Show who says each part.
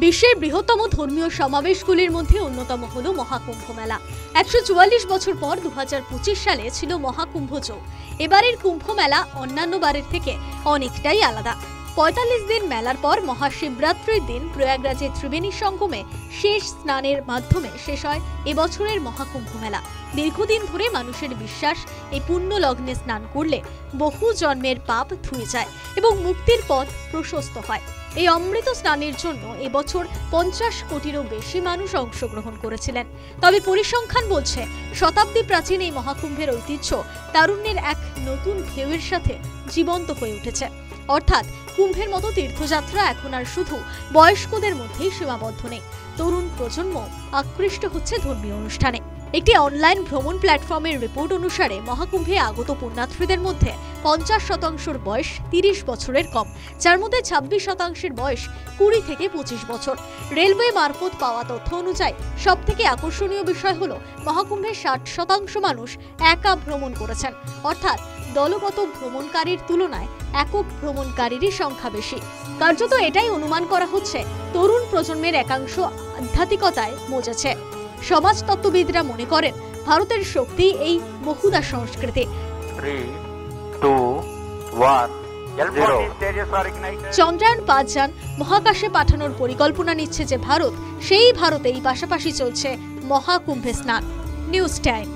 Speaker 1: বিশ্বের বৃহত্তম ধর্মীয় সমাবেশগুলির মধ্যে অন্যতম হল মহাকুম্ভ মেলা। ১৪৪ বছর পর ২০২৫ সালে ছিল মহাকুম্ভ যোগ। এবারের কুম্ভ মেলা অন্যান্য বারের থেকে অনেকটাই আলাদা। ৪৫ দিন মেলার পর মহাশিবরাত্রির দিন প্রয়াগরাজে ত্রিবেণী সঙ্গমে শেষ স্নানের মাধ্যমে শেষ হয় এবছরের মহাকুম্ভ মেলা। দীর্ঘদিন ধরে মানুষের বিশ্বাস এই পুণ্য লগ্নে স্নান করলে বহু জন্মের পাপ ধুয়ে যায় এবং মুক্তির পথ প্রশস্ত হয়। এই অমৃত স্নানের জন্য এবছর ৫০ কোটিরও বেশি মানুষ অংশগ্রহণ করেছিলেন। তবে পরিসংখ্যান বলছে শতাব্দী প্রাচীন এই মহাকুম্ভের ঐতিহ্য তারুণ্যের এক নতুন ঢেউয়ের সাথে জীবন্ত হয়ে উঠেছে। অর্থাৎ কুম্ভের মতো তীর্থযাত্রা এখন আর শুধু বয়স্কদের মধ্যেই সীমাবদ্ধ নেই, তরুণ প্রজন্ম আকৃষ্ট হচ্ছে ধর্মীয় অনুষ্ঠানে। একটি অনলাইন ভ্রমণ প্ল্যাটফর্মের রিপোর্ট অনুসারে মহাকুম্ভে আগত পুণ্যার্থীদের মধ্যে ৫০% বয়স ৩০ বছরের কম, যার মধ্যে ২৬% বয়স ২০ থেকে ২৫ বছর। রেলওয়ে মারফত পাওয়া তথ্য অনুযায়ী সবথেকে আকর্ষণীয় বিষয় হলো মহাকুম্ভে ৬০% মানুষ একা ভ্রমণ করেছেন, অর্থাৎ দলগত ভ্রমণকারীর তুলনায় একক ভ্রমণকারীরই সংখ্যা বেশি। কার্যত এটাই অনুমান করা হচ্ছে তরুণ প্রজন্মের একাংশ আধ্যাত্মিকতায় মজেছে। সমাজতত্ত্ববিদরা মনে করেন ভারতের শক্তি এই বহুদা সংস্কৃতি।
Speaker 2: 3, 2, 1, 0
Speaker 1: চন্দ্রায়ন-৫ যান মহাকাশে পাঠানোর পরিকল্পনা নিচ্ছে যে ভারত, সেই ভারতেই পাশাপাশি চলছে মহাকুম্ভে স্নান। News time.